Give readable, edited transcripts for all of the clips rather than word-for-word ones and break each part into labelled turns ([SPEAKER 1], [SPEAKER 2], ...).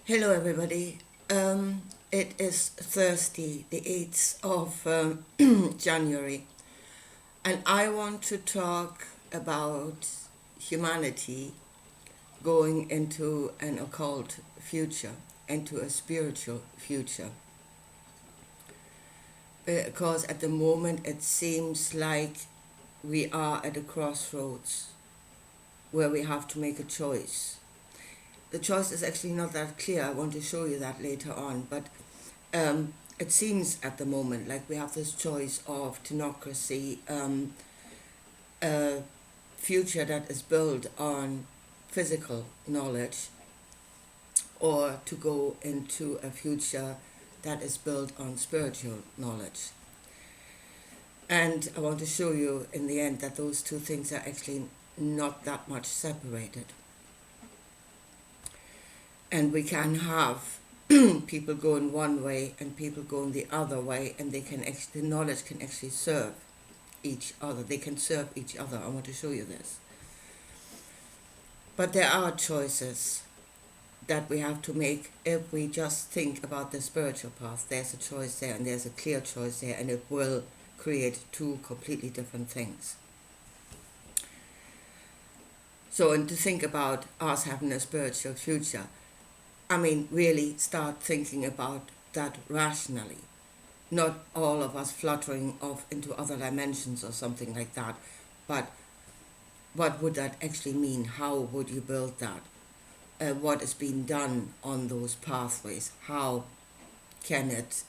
[SPEAKER 1] Hello, everybody. It is Thursday, the 8th of January, and I want to talk about humanity going into an occult future, into a spiritual future. Because at the moment it seems like we are at a crossroads where we have to make a choice. The choice is actually not that clear. I want to show you that later on, but it seems at the moment like we have this choice of technocracy, a future that is built on physical knowledge, or to go into a future that is built on spiritual knowledge. And I want to show you in the end that those two things are actually not that much separated. And we can have people going one way and people going the other way, and they can the knowledge can actually serve each other. They can serve each other. I want to show you this. But there are choices that we have to make if we just think about the spiritual path. There's a choice there, and there's a clear choice there, and it will create two completely different things. So, and to think about us having a spiritual future, I mean, really start thinking about that rationally. Not all of us fluttering off into other dimensions or something like that, but what would that actually mean? How would you build that? What is being done on those pathways? How can it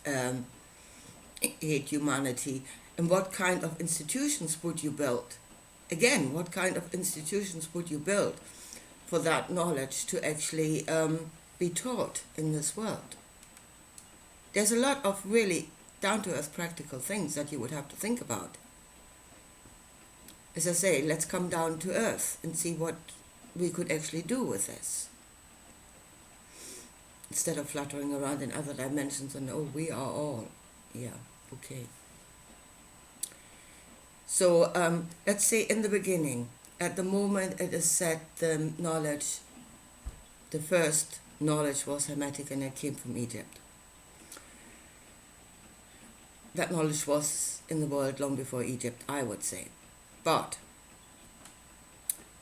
[SPEAKER 1] aid humanity? And what kind of institutions would you build? Again, what kind of institutions would you build for that knowledge to actually be taught in this world? There's a lot of really down-to-earth practical things that you would have to think about. As I say, let's come down to earth and see what we could actually do with this. Instead of fluttering around in other dimensions and, oh, we are all. Yeah, okay. So let's say in the beginning, at the moment it is said the knowledge, the first knowledge was Hermetic and it came from Egypt. That knowledge was in the world long before Egypt, I would say. But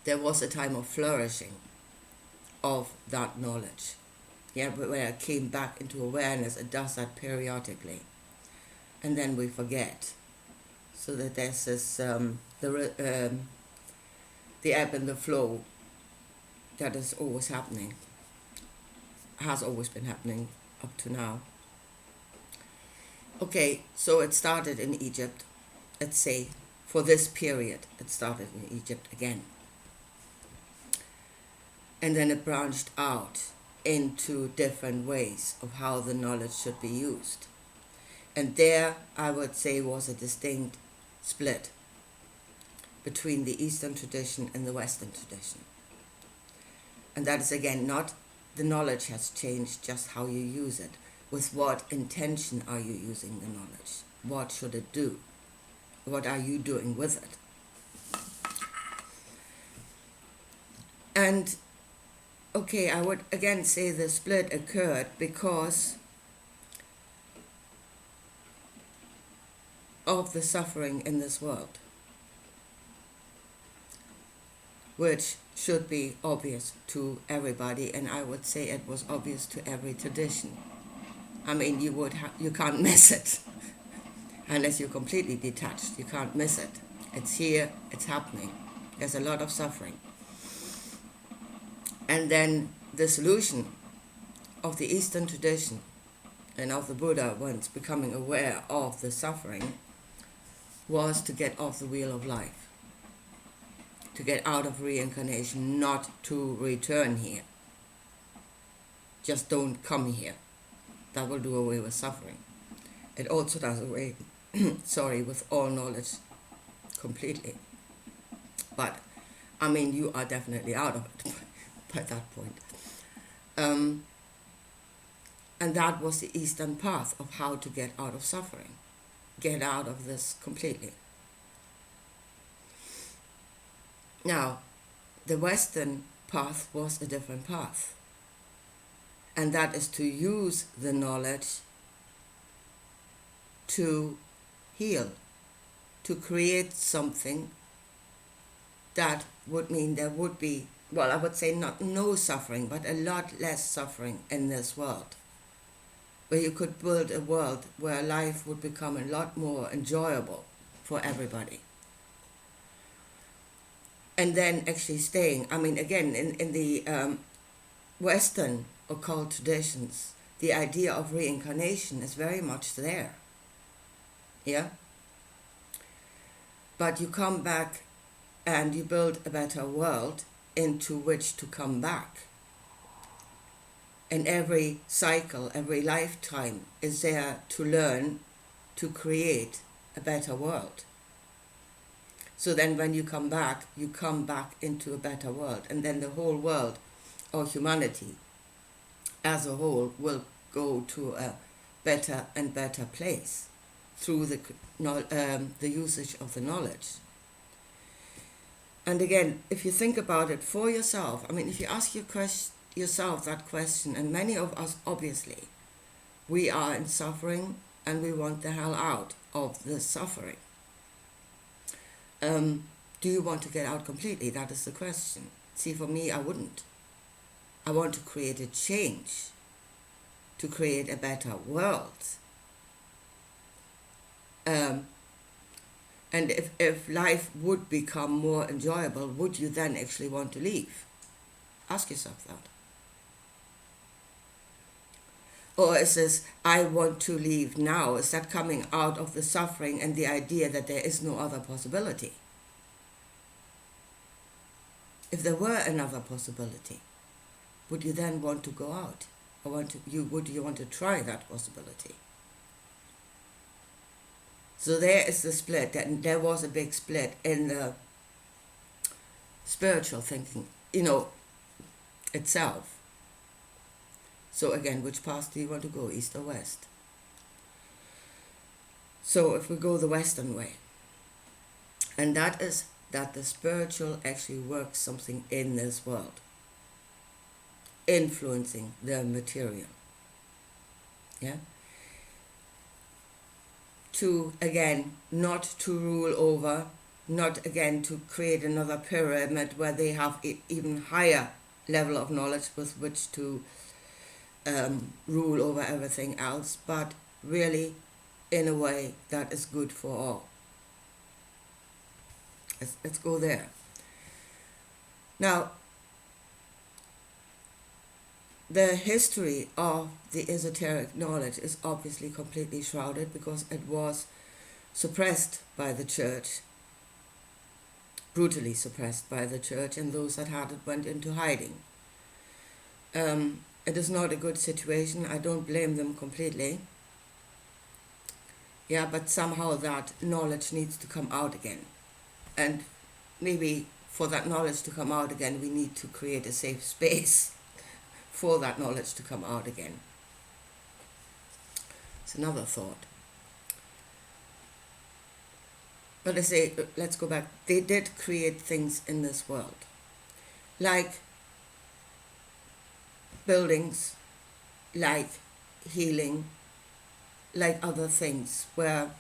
[SPEAKER 1] there was a time of flourishing of that knowledge. Yeah, where it came back into awareness. It does that periodically. And then we forget. So that there's this, the ebb and the flow that is always happening. Has always been happening up to now. Okay, so it started in Egypt. Let's say for this period it started in Egypt again. And then it branched out into different ways of how the knowledge should be used. And there, I would say, was a distinct split between the Eastern tradition and the Western tradition. And that is, again, not the knowledge has changed, just how you use it. With what intention are you using the knowledge? What should it do? What are you doing with it? And, okay, I would again say the split occurred because of the suffering in this world, which should be obvious to everybody, and I would say it was obvious to every tradition. I mean, you can't miss it unless you're completely detached. You can't miss it. It's here, it's happening. There's a lot of suffering. And then the solution of the Eastern tradition and of the Buddha, once becoming aware of the suffering, was to get off the wheel of life, to get out of reincarnation, not to return here. Just don't come here. That will do away with suffering. It also does away, with all knowledge completely. But, I mean, you are definitely out of it by that point. And that was the Eastern path of how to get out of suffering, get out of this completely. Now, the Western path was a different path. and that is to use the knowledge to heal, to create something that would mean there would be, well, I would say not no suffering, but a lot less suffering in this world, where you could build a world where life would become a lot more enjoyable for everybody. And then actually staying, I mean, again, in the Western occult traditions, the idea of reincarnation is very much there. Yeah? But you come back and you build a better world into which to come back. And every cycle, every lifetime is there to learn to create a better world. So then when you come back into a better world. And then the whole world, or humanity as a whole, will go to a better and better place through the usage of the knowledge. And again, if you think about it for yourself, I mean, if you ask yourself that question, and many of us, obviously, we are in suffering and we want the hell out of the suffering. Do you want to get out completely? That is the question. See, for me, I wouldn't. I want to create a change, to create a better world. And if life would become more enjoyable, would you then actually want to leave? Ask yourself that. Or is this, I want to leave now, is that coming out of the suffering and the idea that there is no other possibility? If there were another possibility, would you then want to go out? Or would you want to try that possibility? So there is the split, and there was a big split in the spiritual thinking, itself. So again, which path do you want to go, east or west? So if we go the Western way, and that is that the spiritual actually works something in this world, influencing the material. Yeah? To, again, not to rule over, not, again, to create another pyramid where they have even higher level of knowledge with which to rule over everything else, but really in a way that is good for all. Let's go there. Now, the history of the esoteric knowledge is obviously completely shrouded because it was suppressed by the church, brutally suppressed by the church, and those that had it went into hiding. It is not a good situation. I don't blame them completely. Yeah, but somehow that knowledge needs to come out again. And maybe for that knowledge to come out again, we need to create a safe space for that knowledge to come out again. It's another thought. But I say, let's go back. They did create things in this world, like buildings, like healing, like other things where,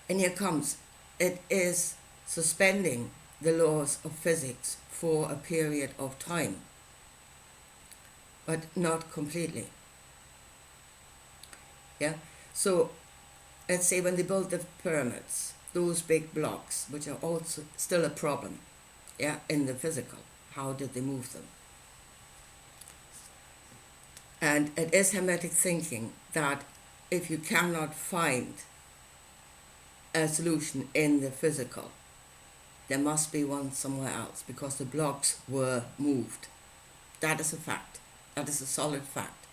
[SPEAKER 1] and here comes, it is suspending the laws of physics for a period of time, but not completely. Yeah, so let's say when they built the pyramids, those big blocks, which are also still a problem, yeah, in the physical, how did they move them? And it is Hermetic thinking that if you cannot find a solution in the physical, there must be one somewhere else because the blocks were moved. That is a fact. That is a solid fact.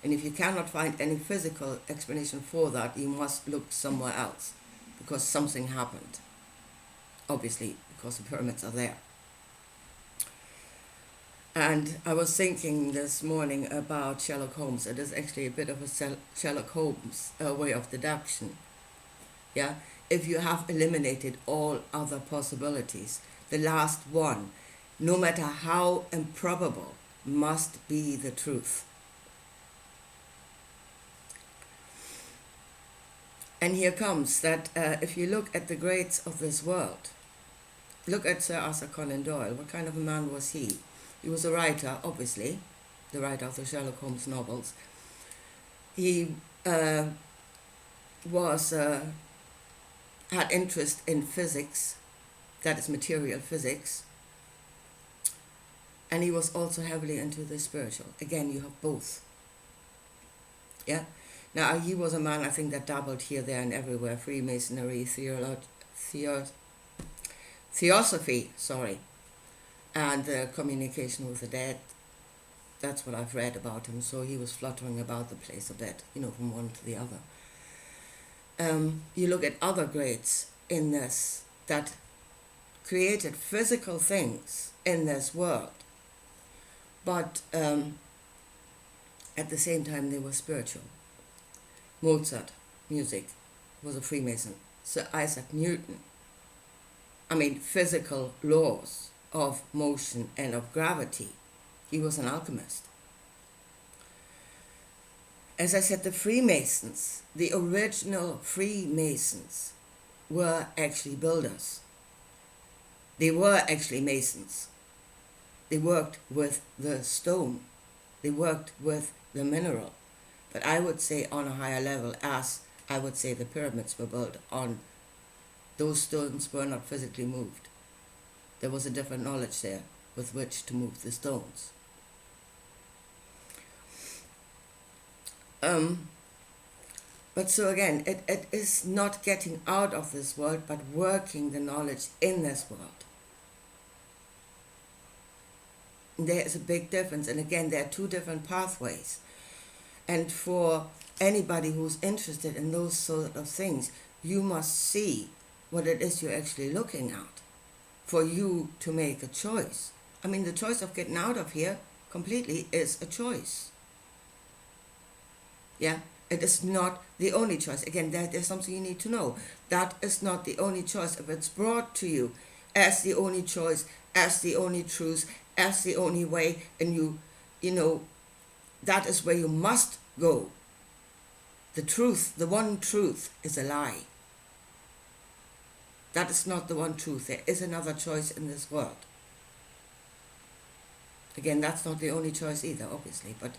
[SPEAKER 1] And if you cannot find any physical explanation for that, you must look somewhere else because something happened. Obviously, because the pyramids are there. And I was thinking this morning about Sherlock Holmes. It is actually a bit of a Sherlock Holmes way of deduction. Yeah, if you have eliminated all other possibilities, the last one, no matter how improbable, must be the truth. And here comes that if you look at the greats of this world, look at Sir Arthur Conan Doyle. What kind of a man was he? He was a writer, obviously, the writer of the Sherlock Holmes novels. He had interest in physics, that is material physics, and he was also heavily into the spiritual. Again, you have both. Yeah. Now, he was a man, I think, that dabbled here, there, and everywhere: Freemasonry, theosophy, and communication with the dead. That's what I've read about him. So he was fluttering about the place of dead, from one to the other. You look at other greats in this that created physical things in this world, but at the same time they were spiritual. Mozart, music, was a Freemason. Sir Isaac Newton, physical laws of motion and of gravity. He was an alchemist. As I said, the Freemasons, the original Freemasons, were actually builders. They were actually masons. They worked with the stone. They worked with the mineral. But I would say on a higher level, as I would say the pyramids were built on, those stones were not physically moved. There was a different knowledge there with which to move the stones. But so again, it is not getting out of this world, but working the knowledge in this world. There is a big difference. And again, there are two different pathways. And for anybody who's interested in those sort of things, you must see what it is you're actually looking at for you to make a choice. The choice of getting out of here completely is a choice. Yeah, it is not the only choice. Again, there's something you need to know. That is not the only choice. If it's brought to you as the only choice, as the only truth, as the only way, and you that is where you must go. The truth, the one truth, is a lie. That is not the one truth. There is another choice in this world. Again, that's not the only choice either, obviously, but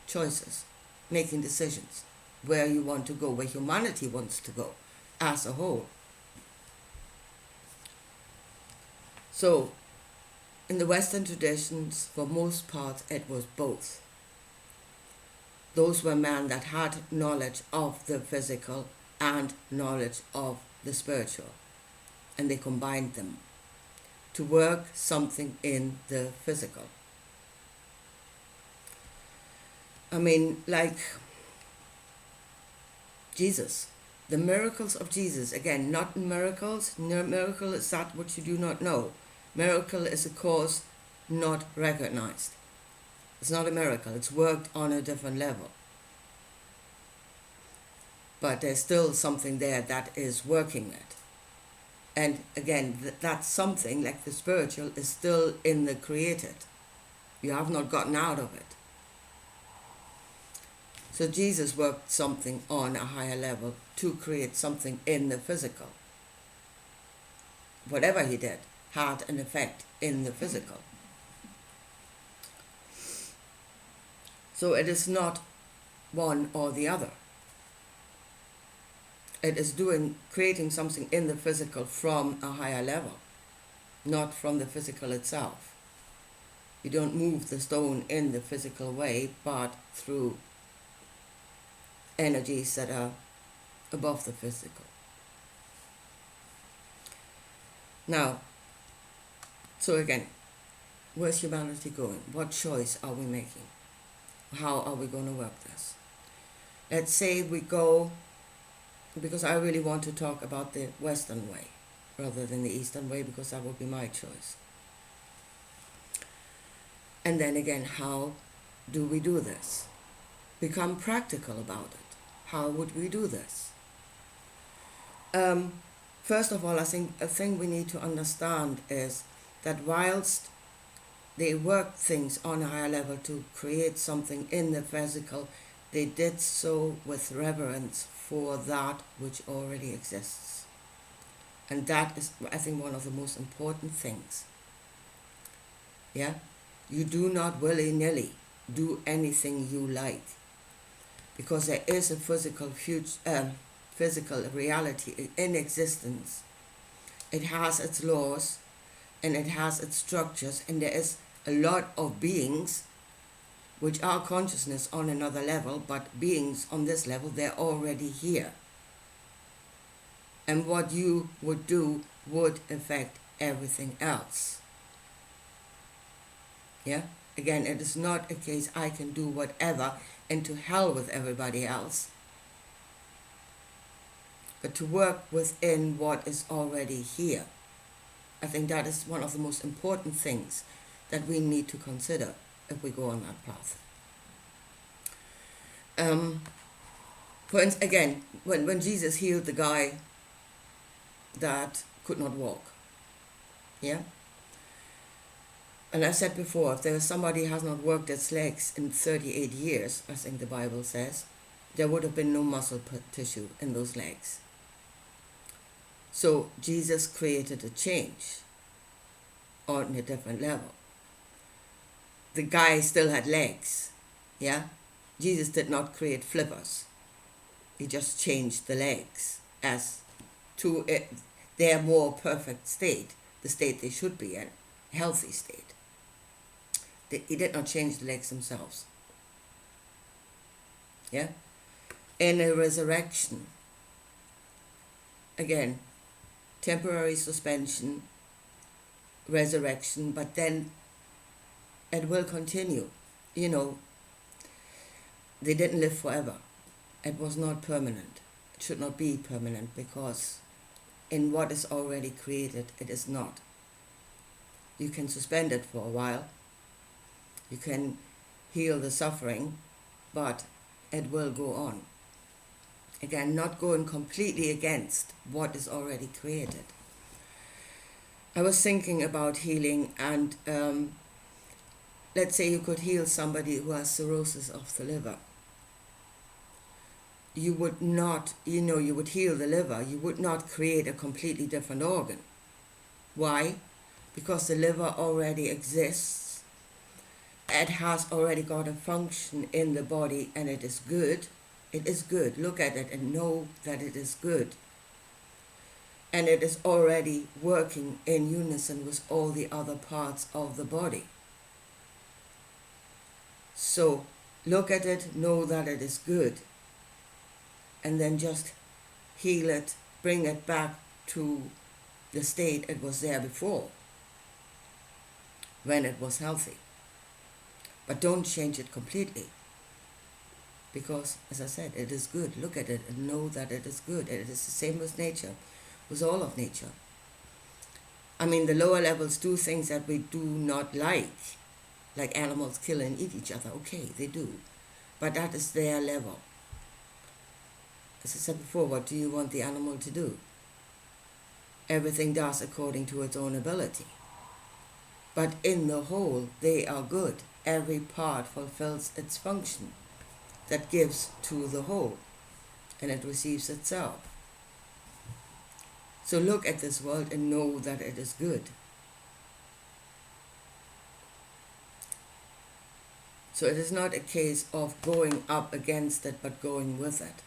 [SPEAKER 1] choices, making decisions, where you want to go, where humanity wants to go as a whole. So, in the Western traditions, for most part, it was both. Those were men that had knowledge of the physical and knowledge of the spiritual, and they combined them to work something in the physical. Like Jesus, the miracles of Jesus. Again, not miracles. Miracle is that which you do not know. Miracle is a cause not recognized. It's not a miracle. It's worked on a different level. But there's still something there that is working it. And again, that something, like the spiritual, is still in the created. You have not gotten out of it. So Jesus worked something on a higher level to create something in the physical. Whatever he did had an effect in the physical. So it is not one or the other. It is creating something in the physical from a higher level, not from the physical itself. You don't move the stone in the physical way, but through energies that are above the physical. Now, so again, where's humanity going? What choice are we making? How are we going to work this? Let's say we go, because I really want to talk about the Western way rather than the Eastern way, because that would be my choice. And then again, how do we do this? Become practical about it. How would we do this? First of all, I think a thing we need to understand is that whilst they worked things on a higher level to create something in the physical, they did so with reverence for that which already exists. And that is, I think, one of the most important things. Yeah? You do not willy-nilly do anything you like, because there is a physical reality in existence. It has its laws and it has its structures, and there is a lot of beings which are consciousness on another level, but beings on this level, they're already here. And what you would do would affect everything else. Yeah? Again, it is not a case I can do whatever and to hell with everybody else, but to work within what is already here. I think that is one of the most important things that we need to consider if we go on that path. For instance, again, when Jesus healed the guy that could not walk, yeah? And I said before, if there was somebody who has not worked its legs in 38 years, I think the Bible says, there would have been no muscle tissue in those legs. So Jesus created a change on a different level. The guy still had legs, yeah? Jesus did not create flippers. He just changed the legs as to their more perfect state, the state they should be in, healthy state. He did not change the legs themselves. Yeah? In a resurrection, again, temporary suspension, resurrection, but then it will continue. You know, they didn't live forever. It was not permanent. It should not be permanent, because in what is already created, it is not. You can suspend it for a while. You can heal the suffering, but it will go on. Again, not going completely against what is already created. I was thinking about healing, and let's say you could heal somebody who has cirrhosis of the liver. You would not, you would heal the liver. You would not create a completely different organ. Why? Because the liver already exists. It has already got a function in the body, and it is good. It is good. Look at it and know that it is good. And it is already working in unison with all the other parts of the body. So look at it, know that it is good, and then just heal it, bring it back to the state it was there before, when it was healthy. But don't change it completely, because, as I said, it is good. Look at it and know that it is good. It is the same with nature, with all of nature. I mean, the lower levels do things that we do not like animals kill and eat each other. Okay, they do, but that is their level. As I said before, what do you want the animal to do? Everything does according to its own ability. But in the whole, they are good. Every part fulfills its function that gives to the whole, and it receives itself. So look at this world and know that it is good. So it is not a case of going up against it, but going with it.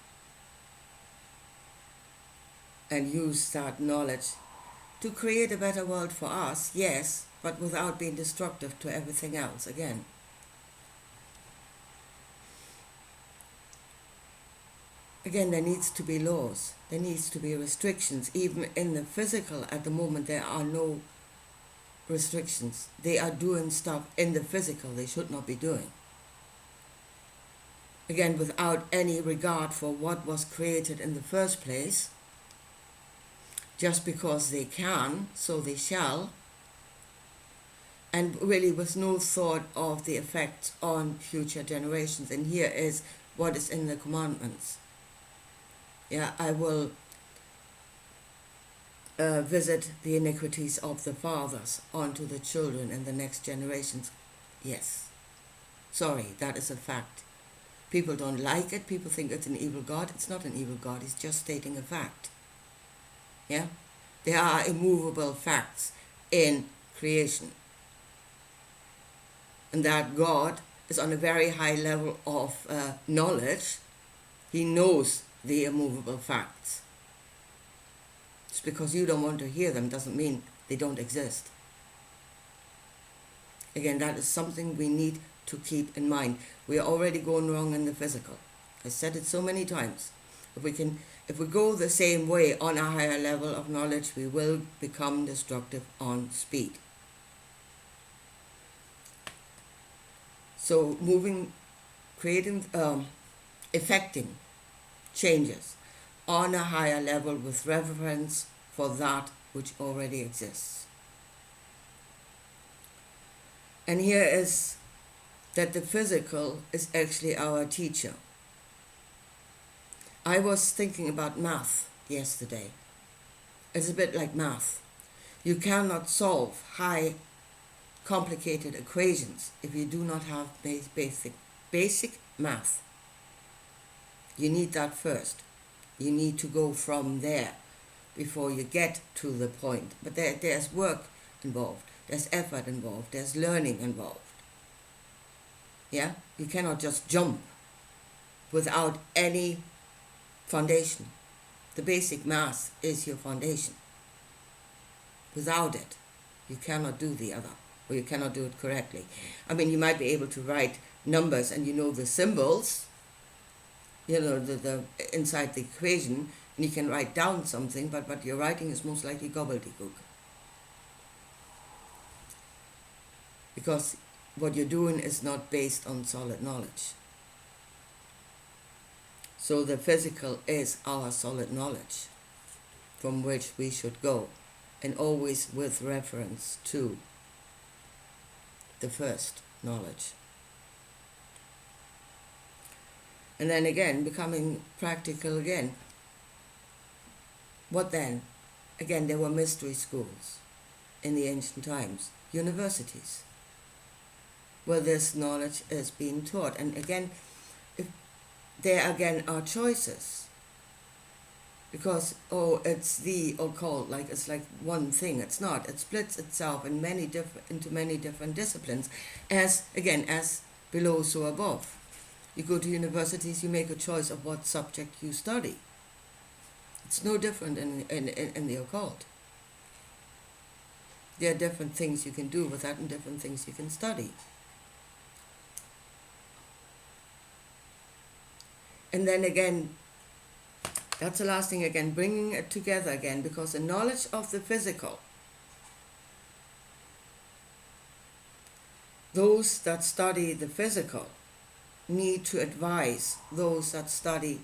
[SPEAKER 1] And use that knowledge to create a better world for us, yes, but without being destructive to everything else again. Again, there needs to be laws. There needs to be restrictions. Even in the physical, at the moment, there are no restrictions. They are doing stuff in the physical they should not be doing. Again, without any regard for what was created in the first place. Just because they can, so they shall. And really with no thought of the effects on future generations. And here is what is in the commandments. Yeah, I will visit the iniquities of the fathers onto the children and the next generations. Yes. Sorry, that is a fact. People don't like it. People think it's an evil God. It's not an evil God. It's just stating a fact. Yeah? There are immovable facts in creation. And that God is on a very high level of knowledge. He knows the immovable facts. Just because you don't want to hear them doesn't mean they don't exist. Again, that is something we need to keep in mind. We are already going wrong in the physical. I said it so many times. If we go the same way on a higher level of knowledge, we will become destructive on speed. So effecting changes on a higher level with reverence for that which already exists. And here is that the physical is actually our teacher. I was thinking about math yesterday. It's a bit like math. You cannot solve high, complicated equations if you do not have basic math. You need that first. You need to go from there before you get to the point. But there's work involved. There's effort involved. There's learning involved. Yeah? You cannot just jump without any foundation. The basic math is your foundation. Without it, you cannot do the other, or you cannot do it correctly. I mean, you might be able to write numbers and you know the symbols, the inside the equation, and you can write down something, but your writing is most likely gobbledygook. Because what you're doing is not based on solid knowledge. So the physical is our solid knowledge from which we should go, and always with reference to the first knowledge. And then again, becoming practical again. What then? Again, there were mystery schools in the ancient times, universities, where this knowledge is being taught. And again, there again are choices. Because, it's the occult, it's like one thing. It's not. It splits itself in into many different disciplines. As below, so above. You go to universities, you make a choice of what subject you study. It's no different in the occult. There are different things you can do with that and different things you can study. And then again, that's the last thing again, bringing it together again, because the knowledge of the physical, those that study the physical need to advise those that study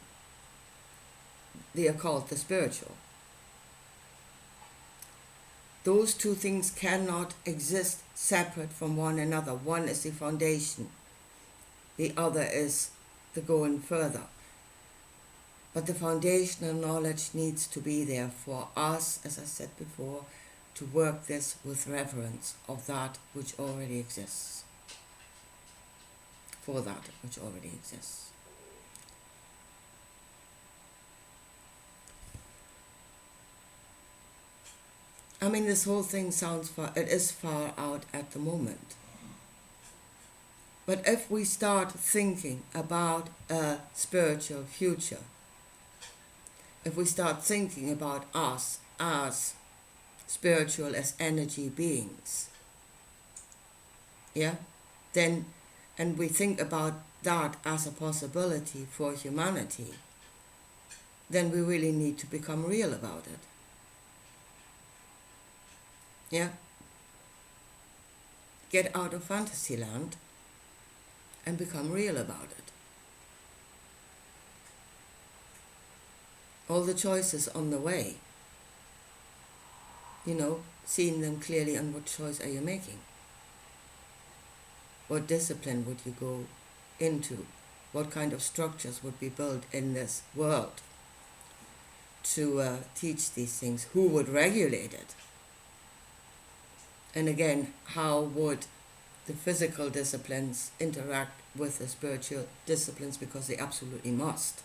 [SPEAKER 1] the occult, the spiritual. Those two things cannot exist separate from one another. One is the foundation, the other is the going further. But the foundational knowledge needs to be there for us, as I said before, to work this with reverence of that which already exists. For that which already exists. I mean, this whole thing it is far out at the moment. But if we start thinking about a spiritual future, if we start thinking about us as spiritual, as energy beings, and we think about that as a possibility for humanity, then we really need to become real about it. Yeah? Get out of fantasy land and become real about it. All the choices on the way, seeing them clearly, and what choice are you making? What discipline would you go into? What kind of structures would be built in this world to teach these things? Who would regulate it? And again, how would the physical disciplines interact with the spiritual disciplines because they absolutely must.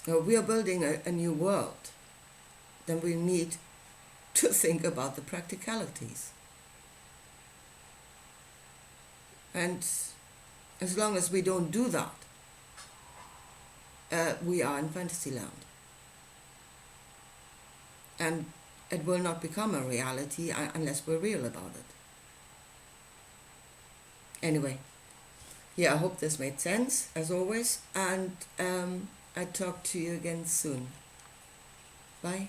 [SPEAKER 1] Now, we are building a new world, then we need to think about the practicalities. And as long as we don't do that, we are in fantasy land. And it will not become a reality unless we're real about it. Anyway, yeah, I hope this made sense, as always, and I talk to you again soon. Bye.